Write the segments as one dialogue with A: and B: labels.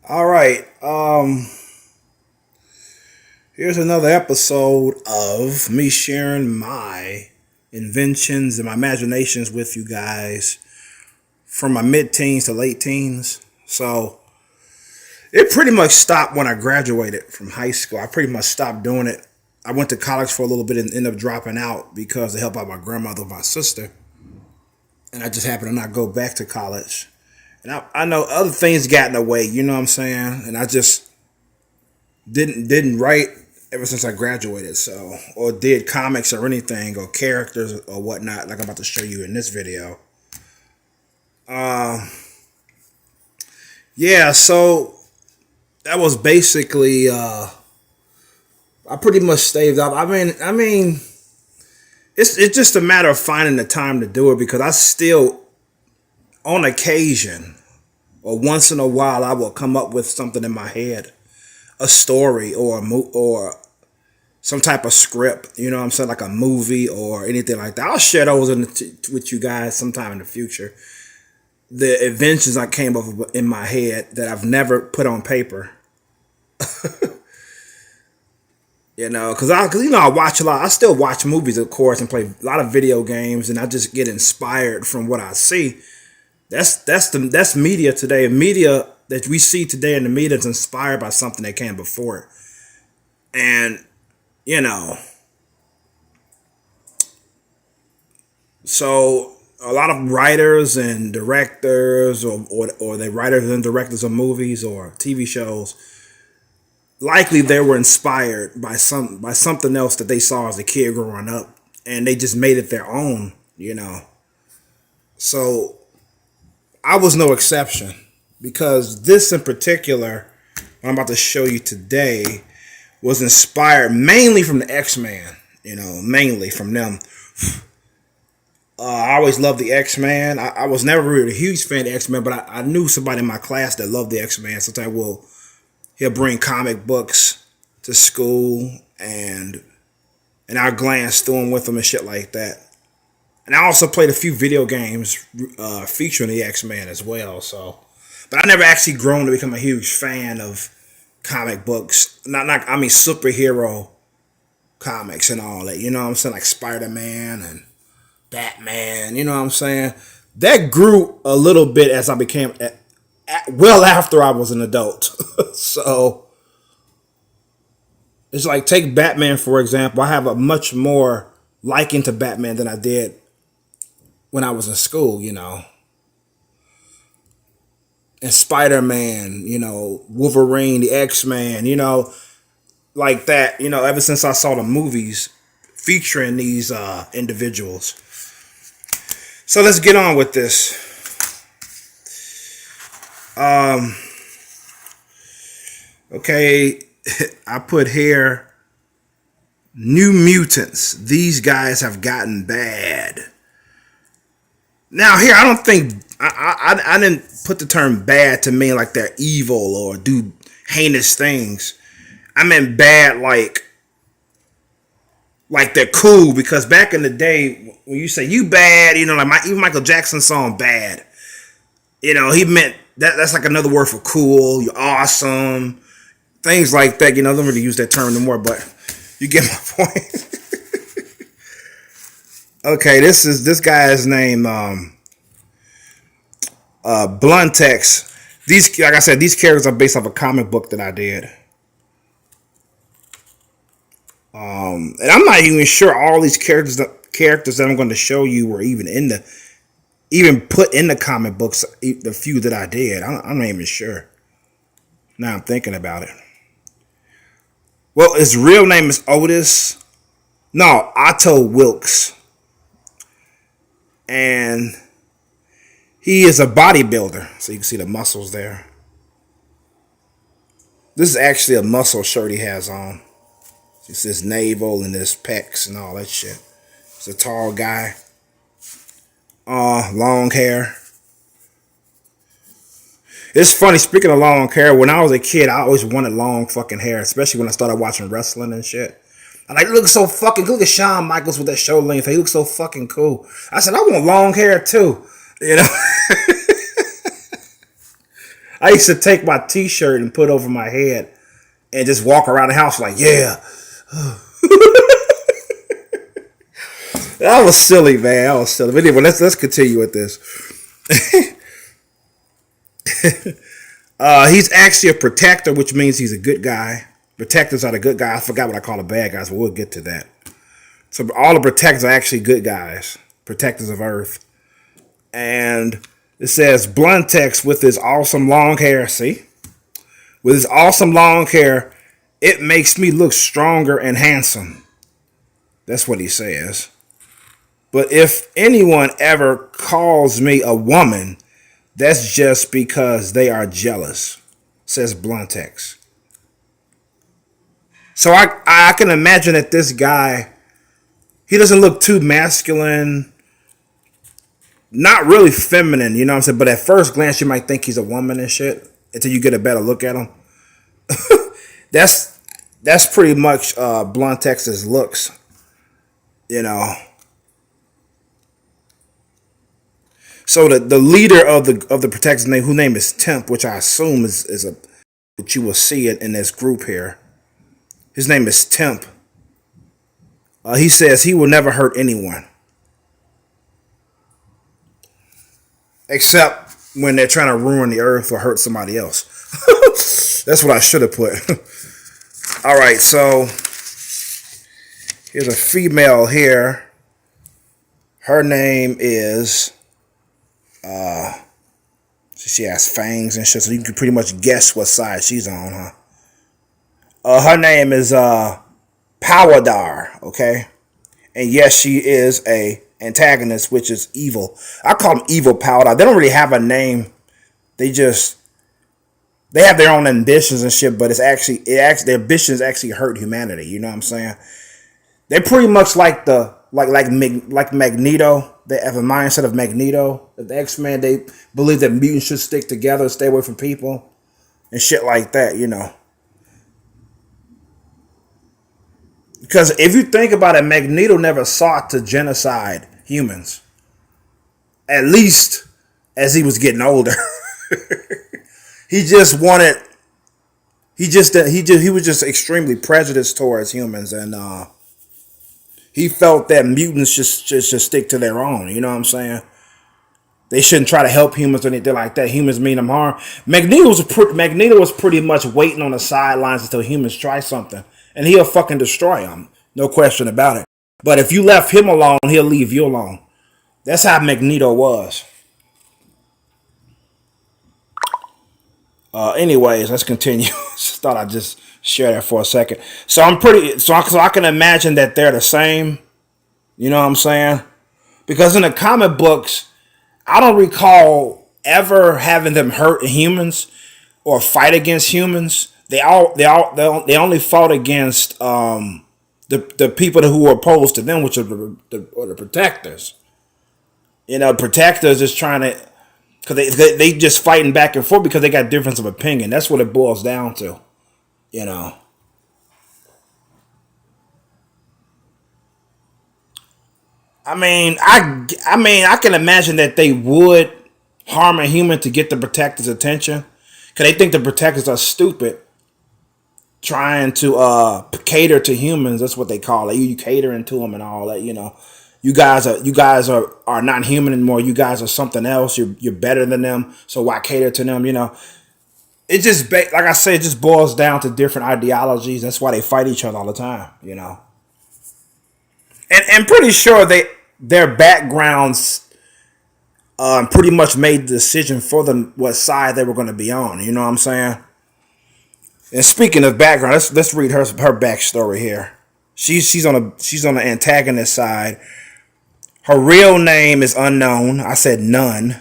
A: All right. Here's another episode of me sharing my inventions and my imaginations with you guys from my mid-teens to late teens. So it pretty much stopped when I graduated from high school. I pretty much stopped doing it. I went to college for a little bit and ended up dropping out because to help out my grandmother and my sister. And I just happened to not go back to college. And I know other things got in the way, you know what I'm saying? And I just didn't write ever since I graduated, so or did comics or anything or characters or whatnot, like I'm about to show you in this video. Yeah, so that was basically I pretty much staved up. I mean, it's just a matter of finding the time to do it because I still, on occasion or once in a while, I will come up with something in my head, a story or some type of script, you know what I'm saying, like a movie or anything like that. I'll share those with you guys sometime in the future. The inventions I came up with in my head that I've never put on paper. You know, because I watch a lot. I still watch movies, of course, and play a lot of video games, and I just get inspired from what I see. That's media today. Media that we see today in the media is inspired by something that came before it. And you know, so a lot of writers and directors or the writers and directors of movies or TV shows, likely they were inspired by something else that they saw as a kid growing up and they just made it their own, you know. So I was no exception because this in particular, what I'm about to show you today, was inspired mainly from the X-Men, you know, mainly from them. I always loved the X-Men. I was never really a huge fan of X-Men, but I knew somebody in my class that loved the X-Men. Sometimes he'll bring comic books to school and I'll glance through them with him and shit like that. And I also played a few video games featuring the X-Men as well. So, but I never actually grown to become a huge fan of comic books, I mean superhero comics and all that, you know what I'm saying, like Spider-Man and Batman, you know what I'm saying. That grew a little bit as I became well after I was an adult. So it's like, take Batman for example. I have a much more liking to Batman than I did when I was in school, you know. And Spider-Man, you know, Wolverine, the X-Men, you know, like that, you know, ever since I saw the movies featuring these individuals. So let's get on with this. Okay, I put here, New Mutants. These guys have gotten bad. Now here, I don't think I didn't put the term bad to mean like they're evil or do heinous things. I meant bad like they're cool, because back in the day when you say you bad, you know, like even Michael Jackson's song Bad, you know, he meant that's like another word for cool, you're awesome, things like that. You know, I don't really use that term anymore, but you get my point. Okay, this guy's name Bluntex. These, like I said, these characters are based off a comic book that I did. And I'm not even sure all these characters that I'm going to show you were even put in the comic books. The few that I did, I'm not even sure. Now I'm thinking about it. Well, his real name is Otto Wilkes. And he is a bodybuilder. So you can see the muscles there. This is actually a muscle shirt he has on. It's his navel and his pecs and all that shit. He's a tall guy. Long hair. It's funny, speaking of long hair, when I was a kid, I always wanted long fucking hair, especially when I started watching wrestling and shit. I like, look so fucking cool. Look at Shawn Michaels with that shoulder length. He looks so fucking cool. I said, I want long hair too. You know? I used to take my t-shirt and put over my head and just walk around the house like, yeah. That was silly, man. That was silly. But anyway, let's continue with this. He's actually a protector, which means he's a good guy. Protectors are the good guys. I forgot what I call the bad guys, but we'll get to that. So all the protectors are actually good guys, protectors of Earth. And it says Bluntex with his awesome long hair. See, with his awesome long hair, it makes me look stronger and handsome. That's what he says. But if anyone ever calls me a woman, that's just because they are jealous, says Bluntex. So I can imagine that this guy, he doesn't look too masculine, not really feminine, you know what I'm saying? But at first glance, you might think he's a woman and shit until you get a better look at him. That's pretty much Bluntex's looks, you know. So the leader of the protector's name, whose name is Temp, which I assume is a, which you will see it in this group here. His name is Temp. He says he will never hurt anyone, except when they're trying to ruin the earth or hurt somebody else. That's what I should have put. All right, so here's a female here. Her name is. She has fangs and shit, so you can pretty much guess what side she's on, huh? Her name is Powerdyer, okay? And yes, she is a antagonist, which is evil. I call them evil Powerdyer. They don't really have a name. They have their own ambitions and shit, but their ambitions actually hurt humanity. You know what I'm saying? They're pretty much like Magneto. They have a mindset of Magneto. The X-Men, they believe that mutants should stick together, stay away from people, and shit like that, you know. Because if you think about it, Magneto never sought to genocide humans. At least as he was getting older. He was just extremely prejudiced towards humans, and he felt that mutants should stick to their own. You know what I'm saying? They shouldn't try to help humans or anything like that. Humans mean them harm. Magneto was pretty much waiting on the sidelines until humans try something, and he'll fucking destroy them. No question about it. But if you left him alone, he'll leave you alone. That's how Magneto was. Anyways, let's continue. Just thought I'd just share that for a second. So I can imagine that they're the same. You know what I'm saying? Because in the comic books, I don't recall ever having them hurt humans or fight against humans. They only fought against the people who were opposed to them, which are the protectors. You know, protectors is trying to, because they just fighting back and forth because they got difference of opinion. That's what it boils down to, you know. I can imagine that they would harm a human to get the protectors' attention, because they think the protectors are stupid, trying to cater to humans. That's what they call it. You catering to them and all that, you know. You guys are not human anymore. You guys are something else. You're better than them. So why cater to them? You know, it just like I said, it just boils down to different ideologies. That's why they fight each other all the time. You know, and pretty sure their backgrounds pretty much made the decision for them what side they were going to be on. You know what I'm saying? And speaking of background, let's read her backstory here. She's on the antagonist side. Her real name is unknown. I said none.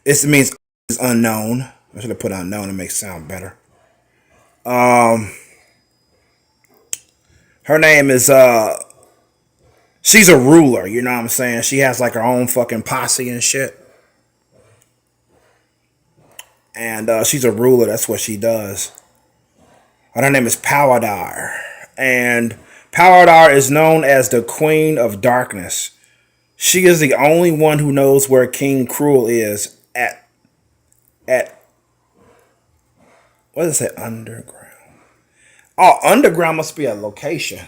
A: It means is unknown. I should have put unknown to make it sound better. Her name is she's a ruler, you know what I'm saying? She has like her own fucking posse and shit. And she's a ruler, that's what she does. And her name is Powerdyer. And Powerdyer is known as the Queen of Darkness. She is the only one who knows where King Cruel is at What does it say? Underground. Oh, underground must be a location.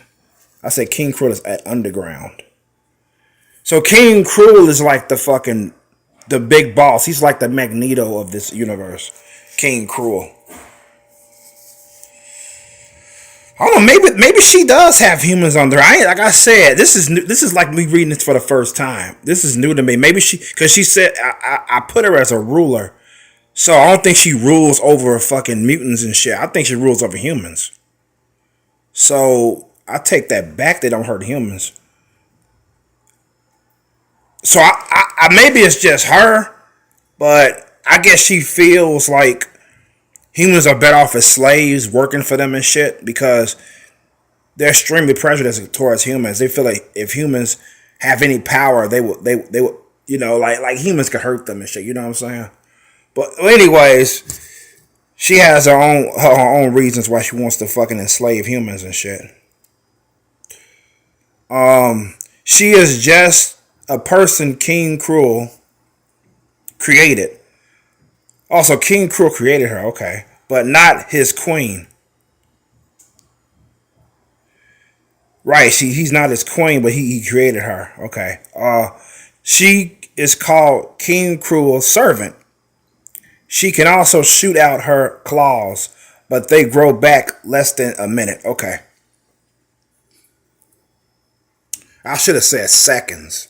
A: I said King Cruel is at underground. So King Cruel is like the big boss. He's like the Magneto of this universe. King Cruel. I don't know. Maybe she does have humans under. Like I said, this is new. This is like me reading this for the first time. This is new to me. Maybe because she said I put her as a ruler, so I don't think she rules over fucking mutants and shit. I think she rules over humans. So I take that back. They don't hurt humans. So I maybe it's just her, but I guess she feels like humans are better off as slaves working for them and shit because they're extremely prejudiced towards humans. They feel like if humans have any power, they would like humans could hurt them and shit. You know what I'm saying? But anyways, she has her own reasons why she wants to fucking enslave humans and shit. She is just a person King Cruel created. Also, King Cruel created her, okay, but not his queen. Right, he's not his queen, but he created her. Okay. She is called King Cruel's servant. She can also shoot out her claws, but they grow back less than a minute. Okay. I should have said seconds.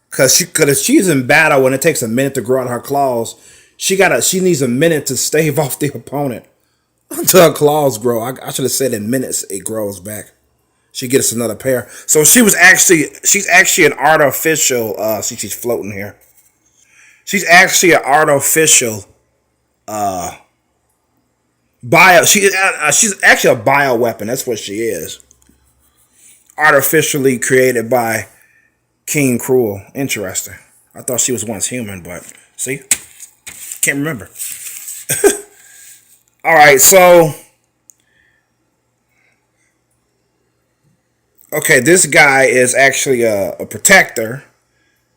A: Cause if she's in battle when it takes a minute to grow out her claws, she needs a minute to stave off the opponent until her claws grow. I should have said in minutes it grows back. She gets another pair. So she's actually an artificial. She's floating here. She's actually an artificial. She's actually a bioweapon. That's what she is. Artificially created by King Cruel. Interesting. I thought she was once human, but see, can't remember. All right, so. Okay, this guy is actually a protector.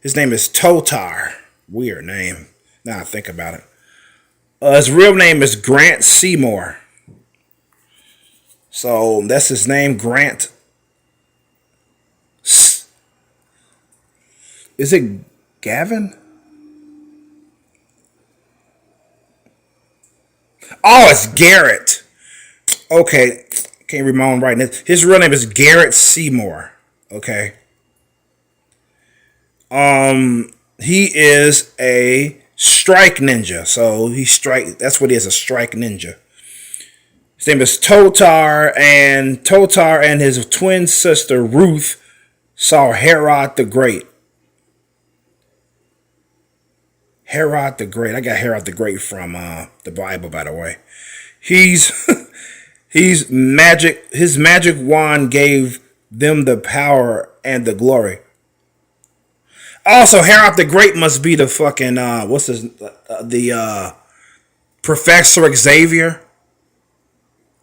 A: His name is Totar. Weird name. Now I think about it. His real name is Grant Seymour. So that's his name, Grant. Is it Gavin? Oh, it's Garrett. Okay. Can't read my own writing. His real name is Garrett Seymour. Okay. He is a strike ninja. So that's what he is, a strike ninja. His name is Totar, and Totar and his twin sister Ruth saw Herod the Great. Herod the Great. I got Herod the Great from the Bible, by the way. He's magic. His magic wand gave them the power and the glory. Also, Herod the Great must be the fucking the Professor Xavier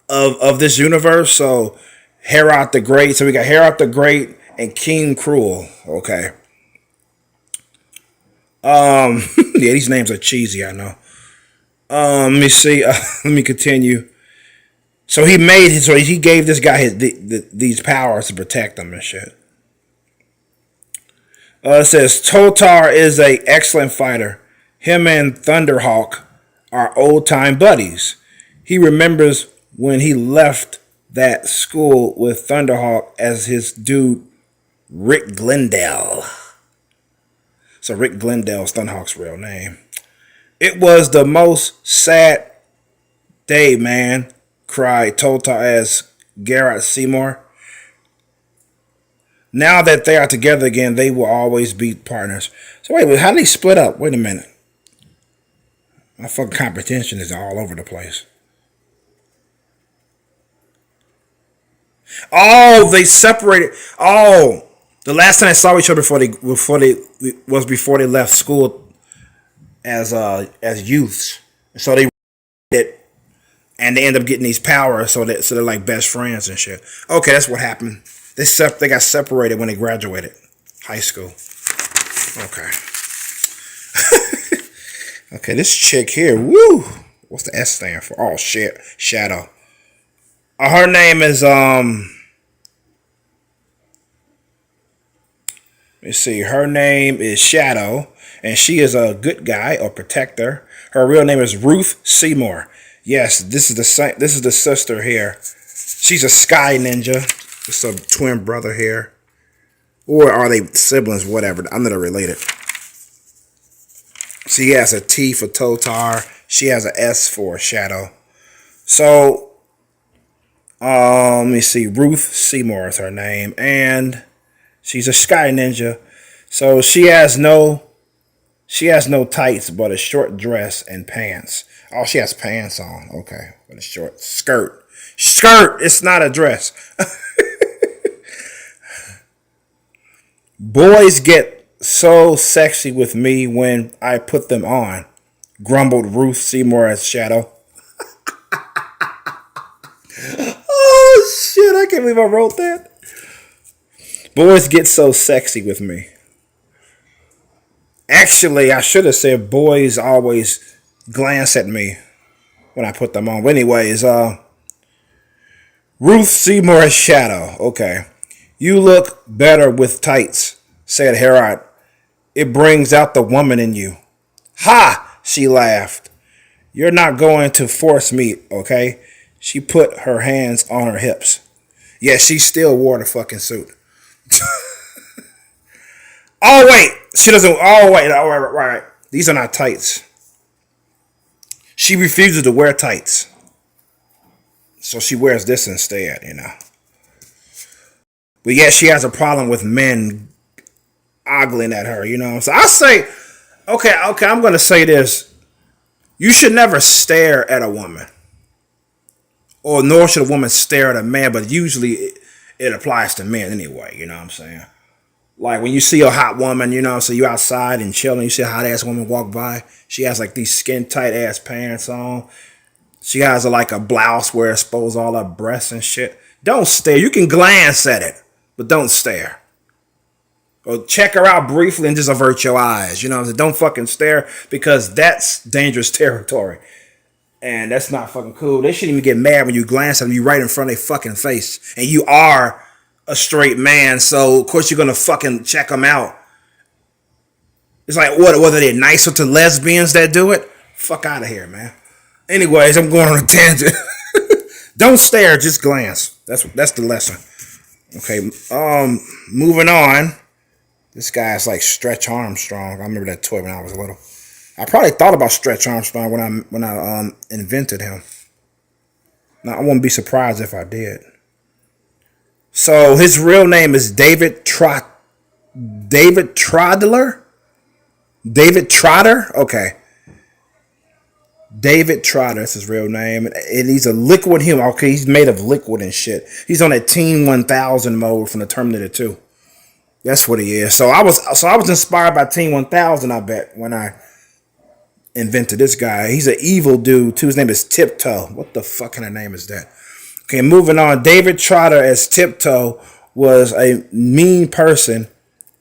A: of this universe. So Herod the Great. So we got Herod the Great and King Cruel. Okay. Yeah, these names are cheesy. I know. Let me see. Let me continue. So he gave this guy these powers to protect him and shit. It says Totar is a excellent fighter. Him and Thunderhawk are old time buddies. He remembers when he left that school with Thunderhawk as his dude Rick Glendale. So Rick Glendale is Thunderhawk's real name. It was the most sad day, man, cried Totar as Garrett Seymour. Now that they are together again, they will always be partners. So wait, how did they split up? Wait a minute. My fucking comprehension is all over the place. Oh, they separated. Oh, the last time they saw each other before they left school as youths. So they did, and they end up getting these powers. So they're like best friends and shit. Okay, that's what happened. They got separated when they graduated high school. Okay. Okay, this chick here, woo, What's the S stand for? Oh shit, Shadow. Her name is let's see. Her name is Shadow, and she is a good guy or protector. Her real name is Ruth Seymour. Yes, this is the same. This is the sister here. She's a sky ninja. It's a twin brother here, or are they siblings? Whatever. I'm not related. She has a T for Totar. She has an S for Shadow. So, let me see. Ruth Seymour is her name, and she's a sky ninja. So she has no tights, but a short dress and pants. Oh, she has pants on. Okay, but a short skirt. Skirt. It's not a dress. Boys get so sexy with me when I put them on, grumbled Ruth Seymour as Shadow. Oh shit, I can't believe I wrote that. Boys get so sexy with me. Actually, I should have said boys always glance at me when I put them on. But anyways, Ruth Seymour as Shadow. Okay. You look better with tights, said Herod. It brings out the woman in you. Ha! She laughed. You're not going to force me, okay? She put her hands on her hips. Yeah, she still wore the fucking suit. Oh, wait. She doesn't. Oh, wait. Oh, right. These are not tights. She refuses to wear tights. So she wears this instead, you know. But yeah, she has a problem with men ogling at her, you know. So I say, okay, I'm going to say this. You should never stare at a woman. Or nor should a woman stare at a man, but usually it applies to men anyway, you know what I'm saying? Like when you see a hot woman, you know, so you outside and chilling, you see a hot ass woman walk by. She has like these skin tight ass pants on. She has like a blouse where it exposes all her breasts and shit. Don't stare. You can glance at it, but don't stare. Or check her out briefly and just avert your eyes. You know what I'm saying? Don't fucking stare because that's dangerous territory. And that's not fucking cool. They shouldn't even get mad when you glance at them. You right in front of their fucking face. And you are a straight man, so of course you're gonna fucking check them out. It's like, what? Whether they're nicer to lesbians that do it? Fuck out of here, man. Anyways, I'm going on a tangent. Don't stare, just glance. That's the lesson. Okay, moving on. This guy's like Stretch Armstrong. I remember that toy when I was little. I probably thought about Stretch Armstrong when I invented him. Now I wouldn't be surprised if I did. So his real name is David Trotter. David Trotter? Okay. David Trotter is his real name. And he's a liquid human. Okay, he's made of liquid and shit. He's on that Teen 1000 mode from the Terminator 2. That's what he is. So I was inspired by Teen 1000, I bet, when I invented this guy. He's an evil dude too. His name is Tiptoe. What the fuck kind of name is that? Okay, moving on. David Trotter as Tiptoe was a mean person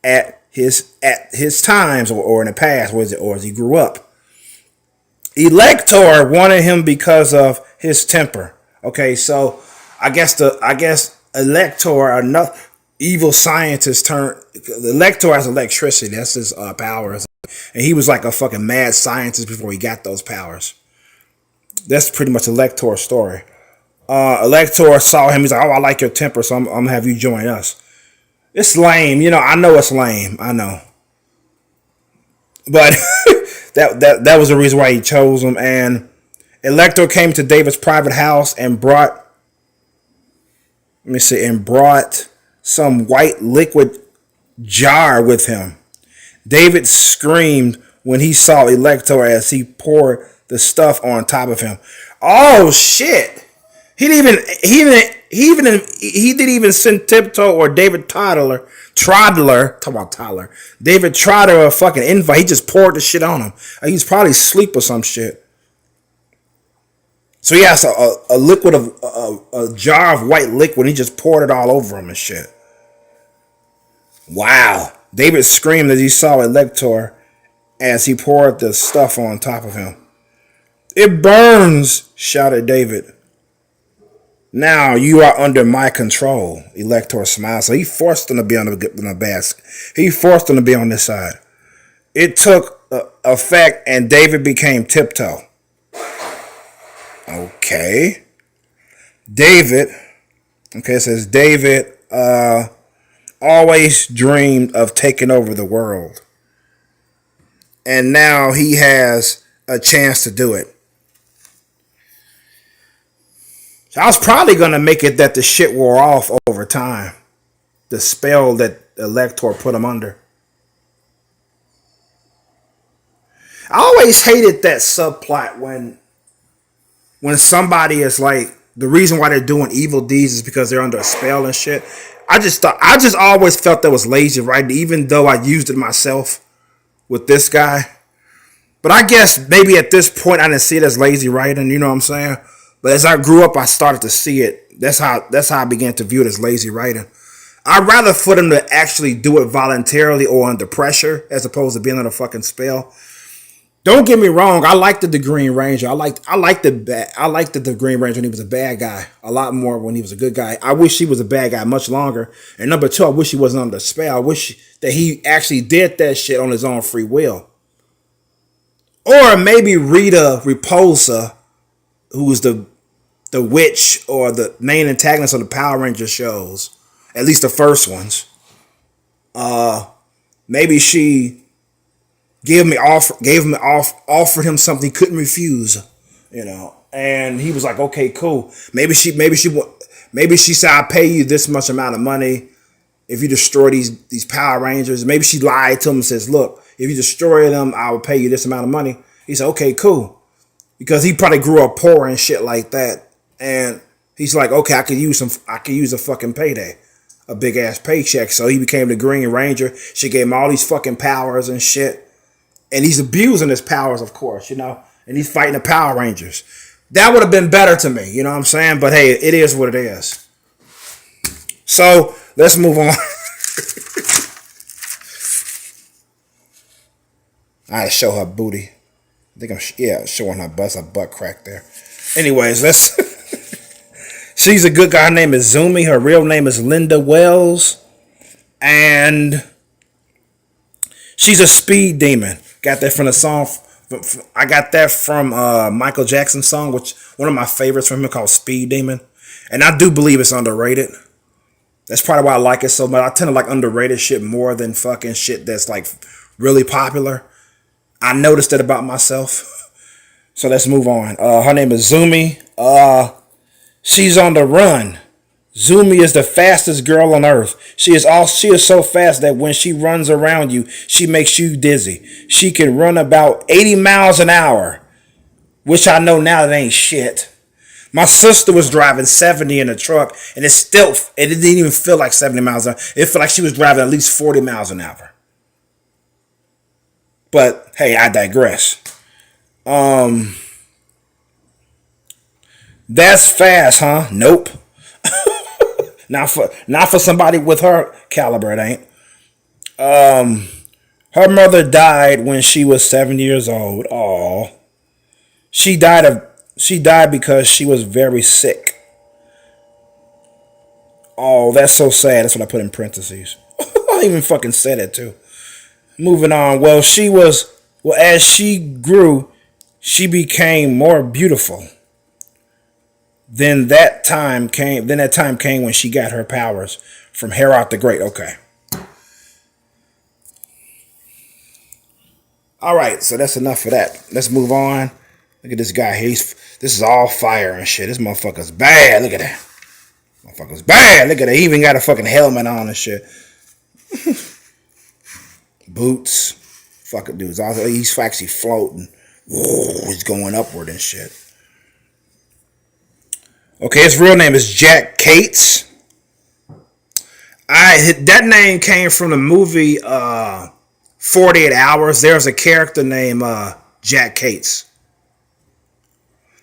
A: at his times or in the past, or as he grew up. Elector wanted him because of his temper. Okay, so I guess Elector, enough evil scientist turned. The Elector has electricity. That's his powers, and he was like a fucking mad scientist before he got those powers. That's pretty much Elector's story. Elector saw him. He's like, "Oh, I like your temper, so I'm gonna have you join us." It's lame, you know. I know it's lame. I know, but that was the reason why he chose him. And Elector came to David's private house and brought some white liquid jar with him. David screamed when he saw Elector as he poured the stuff on top of him. Oh shit! He didn't even send Tiptoe or David Toddler, David Trotter a fucking invite. He just poured the shit on him. He's probably asleep or some shit. So he has a jar of white liquid. And he just poured it all over him and shit. Wow. David screamed as he saw Elector as he poured the stuff on top of him. It burns, shouted David. Now you are under my control. Elector smiled. So he forced him to be on the basket. He forced him to be on this side. It took effect, and David became tiptoe. Okay. David. Okay, it says David always dreamed of taking over the world. And now he has a chance to do it. So I was probably going to make it that the shit wore off over time. The spell that Elector put him under. I always hated that subplot when somebody is like, the reason why they're doing evil deeds is because they're under a spell and shit. I just always felt that was lazy writing, even though I used it myself with this guy. But I guess maybe at this point I didn't see it as lazy writing, you know what I'm saying? But as I grew up, I started to see it. That's how I began to view it as lazy writing. I'd rather for them to actually do it voluntarily or under pressure as opposed to being under a fucking spell. Don't get me wrong. I liked the Green Ranger. I liked the Green Ranger when he was a bad guy a lot more when he was a good guy. I wish he was a bad guy much longer. And number two, I wish he wasn't under a spell. I wish that he actually did that shit on his own free will. Or maybe Rita Repulsa, who was the witch or the main antagonist of the Power Ranger shows, at least the first ones. Maybe she offered him something he couldn't refuse, you know, and he was like, okay, cool. Maybe she said, I'll pay you this much amount of money if you destroy these Power Rangers. Maybe she lied to him and says, look, if you destroy them, I will pay you this amount of money. He said, okay, cool. Because he probably grew up poor and shit like that. And he's like, okay, I could use a fucking payday, a big ass paycheck. So he became the Green Ranger. She gave him all these fucking powers and shit. And he's abusing his powers, of course, you know. And he's fighting the Power Rangers. That would have been better to me, you know what I'm saying? But hey, it is what it is. So let's move on. I show her booty. I think I'm showing her butt crack there. Anyways, she's a good guy. Her name is Zumi. Her real name is Linda Wells. And she's a speed demon. Got that from the song. I got that from Michael Jackson's song, which one of my favorites from him, called Speed Demon. And I do believe it's underrated. That's probably why I like it so much. I tend to like underrated shit more than fucking shit that's like really popular. I noticed it about myself. So let's move on. Her name is Zumi. She's on the run. Zumi is the fastest girl on earth. She is so fast that when she runs around you, she makes you dizzy. She can run about 80 miles an hour, which I know now that ain't shit. My sister was driving 70 in a truck, and it didn't even feel like 70 miles an hour. It felt like she was driving at least 40 miles an hour. But hey, I digress. That's fast, huh? Nope. Not for somebody with her caliber, it ain't. Her mother died when she was 7 years old. Aww. She died because she was very sick. Oh, that's so sad. That's what I put in parentheses. I even fucking said it too. Moving on. Well, as she grew, she became more beautiful. Then that time came when she got her powers from Herod the Great. Okay. All right, so that's enough of that. Let's move on. Look at this guy. This is all fire and shit. This motherfucker's bad. Look at that. Motherfucker's bad. Look at that. He even got a fucking helmet on and shit. Boots. Fucking dudes. He's actually floating. He's going upward and shit. Okay, his real name is Jack Cates. That name came from the movie 48 Hours. There's a character named Jack Cates.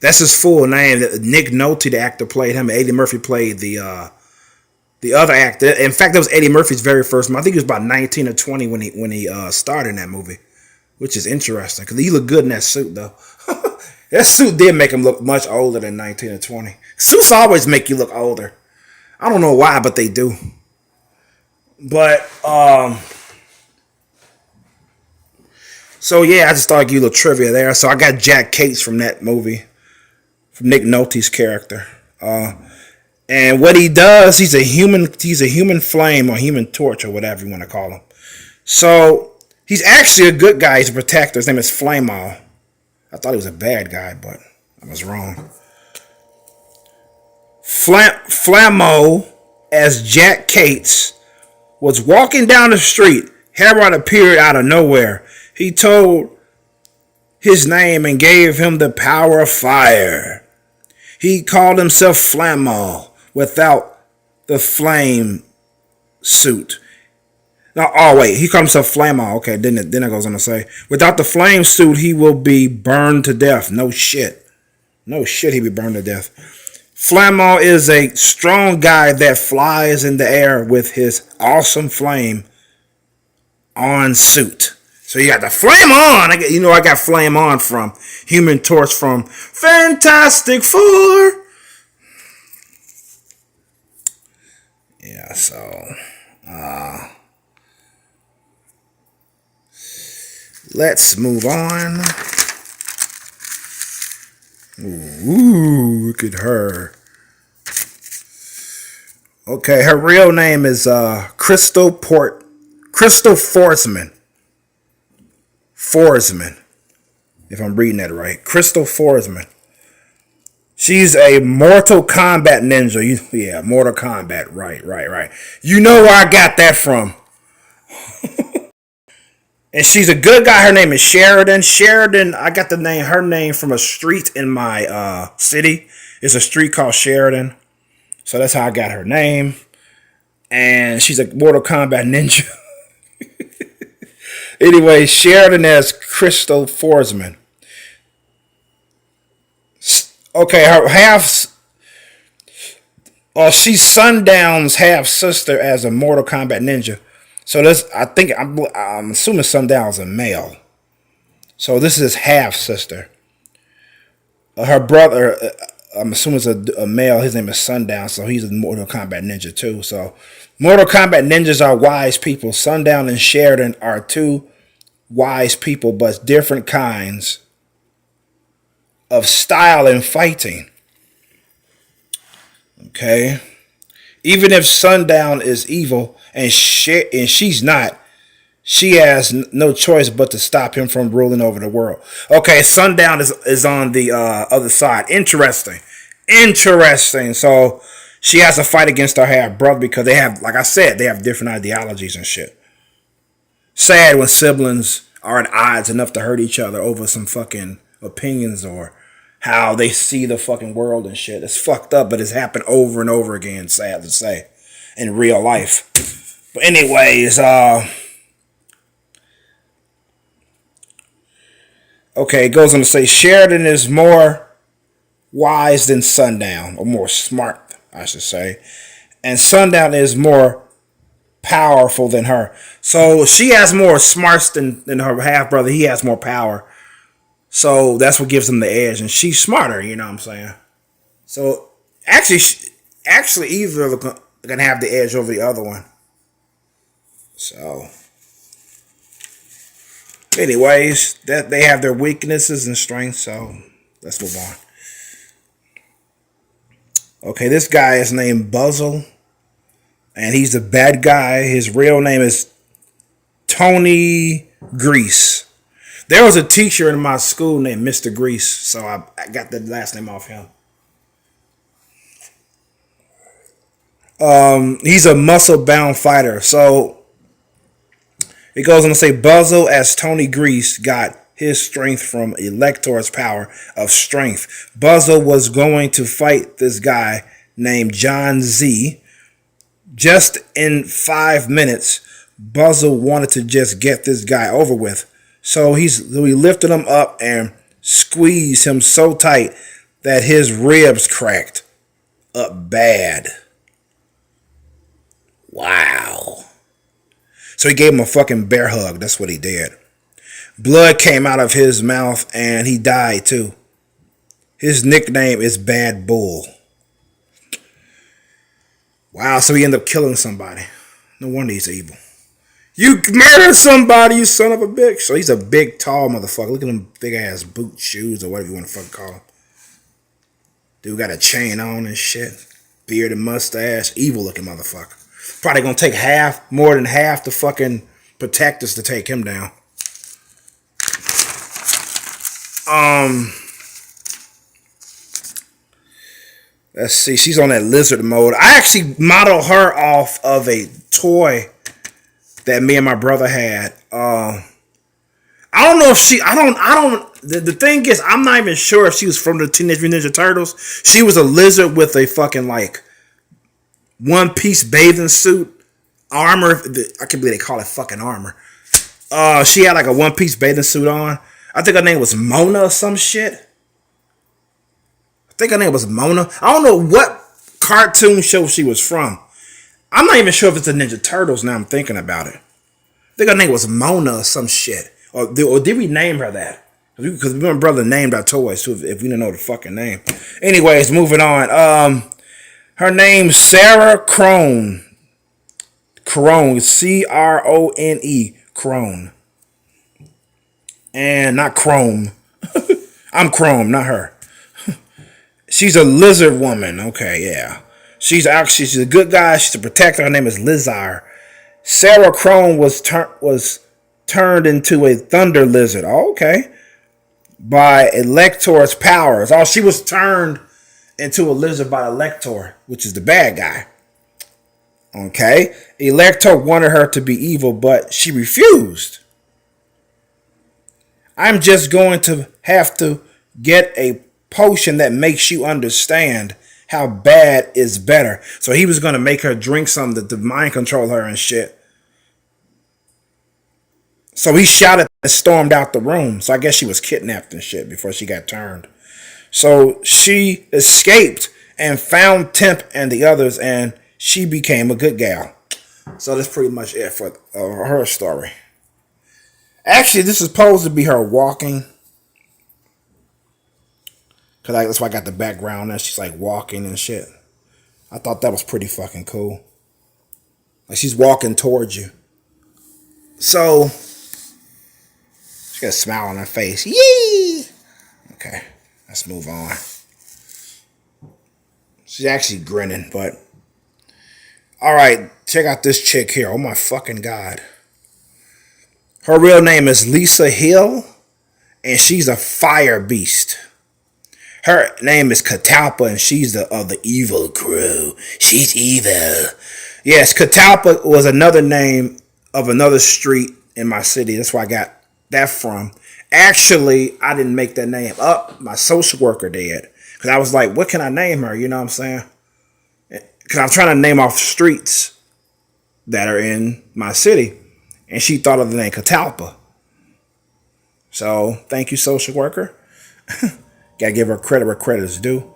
A: That's his full name. Nick Nolte, the actor, played him. Eddie Murphy played the other actor. In fact, that was Eddie Murphy's very first movie. I think he was about 19 or 20 when he starred in that movie, which is interesting because he looked good in that suit though. That suit did make him look much older than 19 or 20. Suits always make you look older. I don't know why, but they do. But so yeah, I just thought I'd give you a little trivia there. So I got Jack Cates from that movie, from Nick Nolte's character. And what he does, he's a human flame or human torch or whatever you want to call him. So he's actually a good guy. He's a protector. His name is Flamall. I thought he was a bad guy, but I was wrong. Flammo, as Jack Cates, was walking down the street. Herod appeared out of nowhere. He told his name and gave him the power of fire. He called himself Flammo without the flame suit. No, oh wait, he called himself Flammo. Okay, then it goes on to say, without the flame suit, he will be burned to death. No shit. No shit, he'd be burned to death. Flammo is a strong guy that flies in the air with his awesome flame on suit. So you got the flame on. I got flame on from Human Torch from Fantastic Four. Yeah, so let's move on. Ooh, look at her. Okay, her real name is Crystal Forsman. Forsman, if I'm reading that right. Crystal Forsman. She's a Mortal Kombat ninja. Yeah, Mortal Kombat. Right. You know where I got that from. And she's a good guy. Her name is Sheridan. Sheridan, I got her name from a street in my city. It's a street called Sheridan. So that's how I got her name. And she's a Mortal Kombat ninja. Anyway, Sheridan as Crystal Forsman. Okay, her she's Sundown's half sister as a Mortal Kombat ninja. So I'm assuming Sundown's a male. So this is his half sister. Her brother, I'm assuming is a male. His name is Sundown, so he's a Mortal Kombat ninja too. So Mortal Kombat ninjas are wise people. Sundown and Sheridan are two wise people, but different kinds of style in fighting. Okay. Even if Sundown is evil and she's not, she has no choice but to stop him from ruling over the world. Okay, Sundown is on the other side. Interesting. So she has to fight against her half brother because they have, like I said, they have different ideologies and shit. Sad when siblings are at odds enough to hurt each other over some fucking opinions or how they see the fucking world and shit. It's fucked up, but it's happened over and over again, sad to say, in real life. But anyways, okay, it goes on to say Sheridan is more wise than Sundown, or more smart, I should say. And Sundown is more powerful than her. So she has more smarts than her half brother. He has more power. So that's what gives them the edge. And she's smarter, you know what I'm saying? So actually either of them can have the edge over the other one. So anyways, that they have their weaknesses and strengths. So let's move on. Okay, this guy is named Buzzle. And he's a bad guy. His real name is Tony Grease. There was a teacher in my school named Mr. Grease, so I got the last name off him. He's a muscle-bound fighter. So it goes on to say Buzzle as Tony Grease got his strength from Elector's power of strength. Buzzle was going to fight this guy named John Z. Just in 5 minutes, Buzzle wanted to just get this guy over with. So he lifted him up and squeezed him so tight that his ribs cracked up bad. Wow. So he gave him a fucking bear hug. That's what he did. Blood came out of his mouth and he died too. His nickname is Bad Bull. Wow, so he ended up killing somebody. No wonder he's evil. You murdered somebody, you son of a bitch. So he's a big, tall motherfucker. Look at them big ass boot shoes or whatever you want to fucking call them. Dude got a chain on and shit. Beard and mustache. Evil looking motherfucker. Probably gonna take more than half the fucking protectors to take him down. Let's see. She's on that lizard mode. I actually modeled her off of a toy that me and my brother had. I don't know if she. I don't. The thing is, I'm not even sure if she was from the Teenage Mutant Ninja Turtles. She was a lizard with a fucking like one-piece bathing suit armor. I can't believe they call it fucking armor. She had like a one-piece bathing suit on. I think her name was Mona or some shit. I think her name was Mona. I don't know what cartoon show she was from. I'm not even sure if it's the Ninja Turtles now I'm thinking about it. I think her name was Mona or some shit. Or did we name her that? Because my brother named our toys, so if we didn't know the fucking name. Anyways, moving on. Her name's Sarah Crone. Crone. C-R-O-N-E. Crone. And not Chrome. I'm Chrome, not her. She's a lizard woman. Okay, yeah. She's a good guy. She's a protector. Her name is Lizar. Sarah Crone was turned into a thunder lizard. Oh, okay. By Elector's powers. Oh, she was turned into a lizard by Elector, which is the bad guy. Okay. Elector wanted her to be evil, but she refused. I'm just going to have to get a potion that makes you understand how bad is better. So he was going to make her drink something to mind control her and shit. So he shouted and stormed out the room. So I guess she was kidnapped and shit before she got turned. So she escaped and found Temp and the others, and she became a good gal. So that's pretty much it for her story. Actually, this is supposed to be her walking. Because that's why I got the background there. She's like walking and shit. I thought that was pretty fucking cool. Like she's walking towards you. So, she got a smile on her face. Yee! Okay, let's move on. She's actually grinning, but... Alright, check out this chick here. Oh my fucking God. Her real name is Lisa Hill, and she's a fire beast. Her name is Catalpa, and she's of the evil crew. She's evil. Yes, Catalpa was another name of another street in my city. That's where I got that from. Actually, I didn't make that name up. My social worker did. Because I was like, what can I name her? You know what I'm saying? Because I'm trying to name off streets that are in my city. And she thought of the name Catalpa. So, thank you, social worker. Gotta give her credit where credit is due.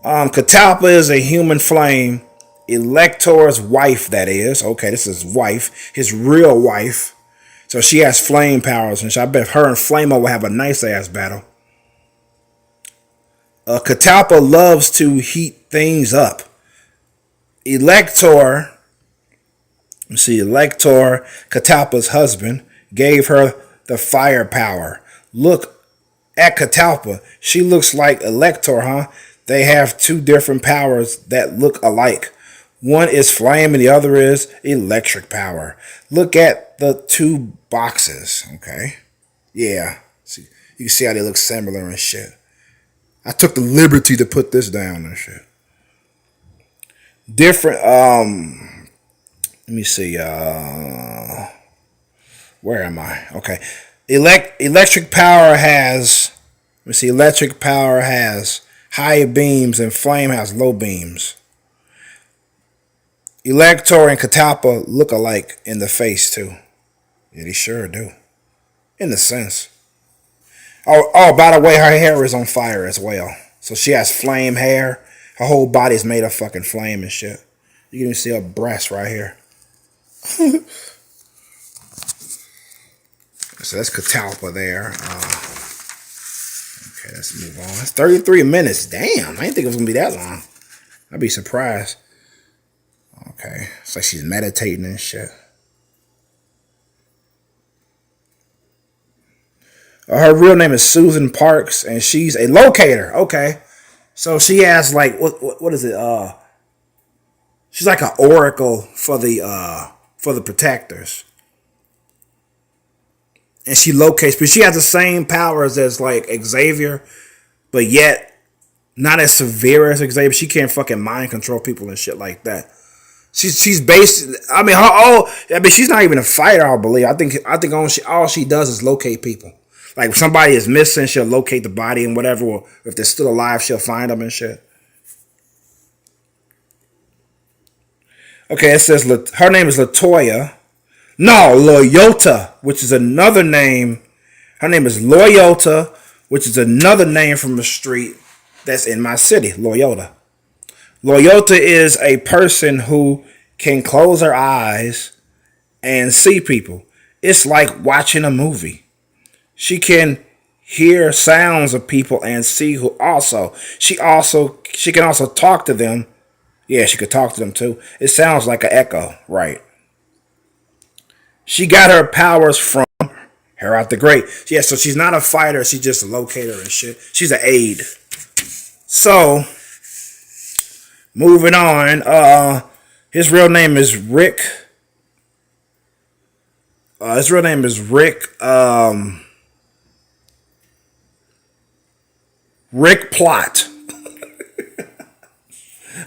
A: Catalpa is a human flame. Elector's wife, that is. Okay, this is his wife. His real wife. So she has flame powers. And I bet her and Flamo will have a nice ass battle. Catalpa loves to heat things up. Elector, Catalpa's husband, gave her the firepower. Look at Catalpa. She looks like Elector, huh? They have two different powers that look alike. One is flame and the other is electric power. Look at the two boxes, okay? Yeah. See, you can see how they look similar and shit. I took the liberty to put this down and shit. Different, let me see, where am I? Okay. Electric power has high beams and flame has low beams. Elector and Catalpa look alike in the face too. Yeah, they sure do. In a sense. Oh, by the way, her hair is on fire as well. So she has flame hair. Her whole body is made of fucking flame and shit. You can even see her breasts right here. So that's Catalpa there. Okay, let's move on. It's 33 minutes. Damn, I didn't think it was gonna be that long. I'd be surprised. Okay, it's like she's meditating and shit. Her real name is Susan Parks, and she's a locator. Okay, so she has like what is it? She's like an oracle for the protectors, and she locates. But she has the same powers as like Xavier, but yet not as severe as Xavier. She can't fucking mind control people and shit like that. She's based. I mean, she's not even a fighter. I believe. I think all she does is locate people. Like if somebody is missing, she'll locate the body and whatever. Or if they're still alive, she'll find them and shit. Okay, it says her name is Latoya. No, Loyota, which is another name. Her name is Loyota, which is another name from a street that's in my city, Loyota. Loyota is a person who can close her eyes and see people. It's like watching a movie. She can hear sounds of people and see who also. She can also talk to them. Yeah, she could talk to them too. It sounds like an echo, right? She got her powers from Herod the Great. Yeah, so she's not a fighter. She's just a locator and shit. She's an aide. So, moving on. His real name is Rick. His real name is Rick. Rick Plot.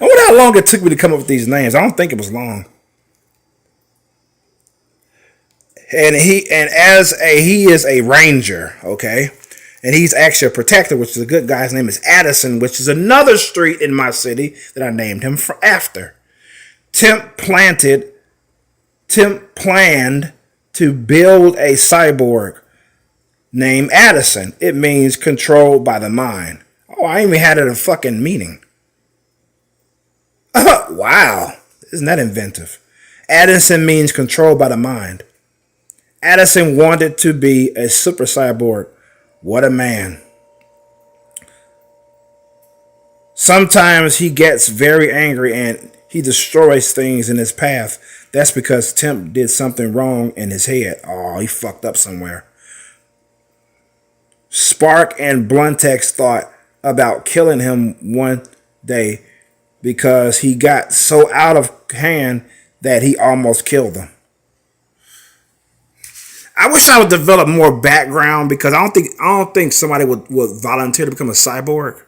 A: I wonder how long it took me to come up with these names. I don't think it was long. And he is a ranger, okay? And he's actually a protector, which is a good guy. His name is Addison, which is another street in my city that I named him after. Temp planned to build a cyborg named Addison. It means controlled by the mind. Oh, I even had it a fucking meaning. Wow. Isn't that inventive? Addison means controlled by the mind. Addison wanted to be a super cyborg. What a man. Sometimes he gets very angry and he destroys things in his path. That's because Temp did something wrong in his head. Oh, he fucked up somewhere. Spark and Bluntex thought about killing him one day because he got so out of hand that he almost killed them. I wish I would develop more background because I don't think somebody would volunteer to become a cyborg.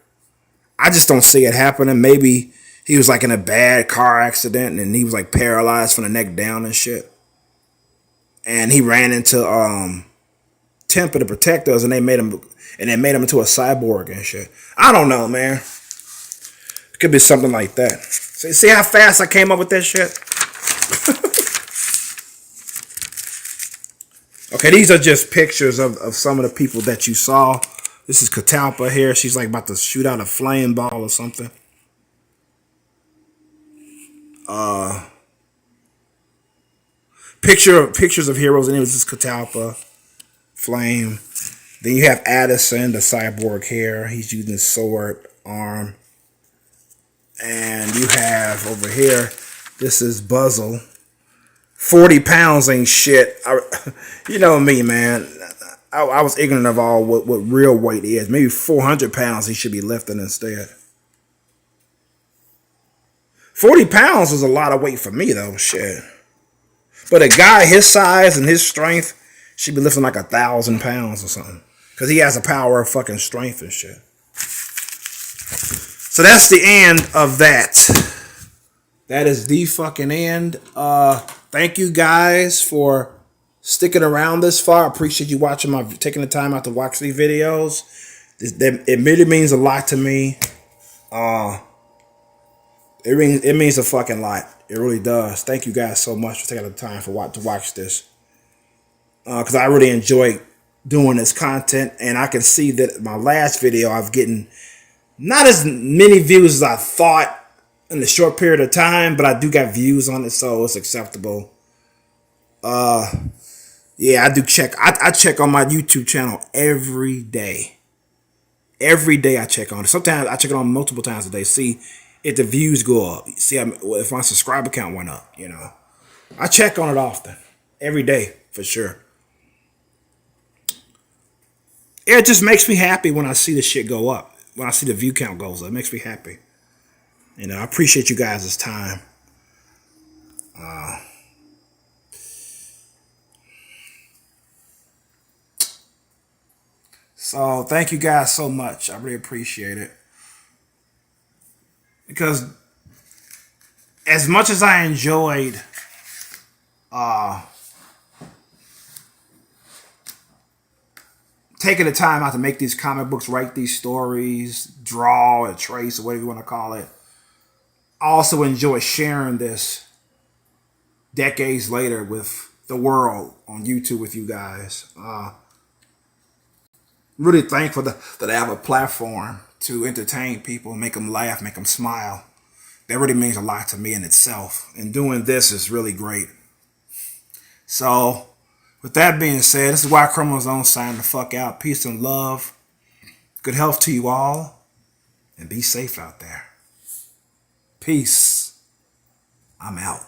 A: I just don't see it happening. Maybe he was like in a bad car accident and he was like paralyzed from the neck down and shit. And he ran into Temp and the Protectors and they made him into a cyborg and shit. I don't know, man. It could be something like that. See how fast I came up with that shit? Okay, these are just pictures of some of the people that you saw. This is Catalpa here. She's like about to shoot out a flame ball or something. Pictures of heroes, and it was just Catalpa, Flame. Then you have Addison, the cyborg here. He's using his sword arm. And you have over here, this is Buzzle. 40 pounds ain't shit. You know me, man. I was ignorant of all what real weight is. Maybe 400 pounds he should be lifting instead. 40 pounds is a lot of weight for me, though. Shit. But a guy his size and his strength should be lifting like 1,000 pounds or something. Because he has the power of fucking strength and shit. So that's the end of that. That is the fucking end. Thank you guys for sticking around this far. I appreciate you taking the time out to watch these videos. It really means a lot to me. It means a fucking lot. It really does. Thank you guys so much for taking the time to watch this. Because I really enjoy doing this content. And I can see that my last video, I've getting not as many views as I thought in a short period of time, but I do got views on it, so it's acceptable. Yeah, I do check. I check on my YouTube channel every day. Every day I check on it. Sometimes I check it on multiple times a day. See if the views go up. See if my subscriber count went up. You know, I check on it often, every day for sure. It just makes me happy when I see the shit go up. When I see the view count goes up, it makes me happy. You know, I appreciate you guys' time. So thank you guys so much. I really appreciate it. Because as much as I enjoyed taking the time out to make these comic books, write these stories, draw or trace or whatever you want to call it, I also enjoy sharing this decades later with the world on YouTube with you guys. Really thankful that I have a platform to entertain people, make them laugh, make them smile. That really means a lot to me in itself. And doing this is really great. So, with that being said, this is why Criminals Zone signing the fuck out. Peace and love. Good health to you all. And be safe out there. Peace. I'm out.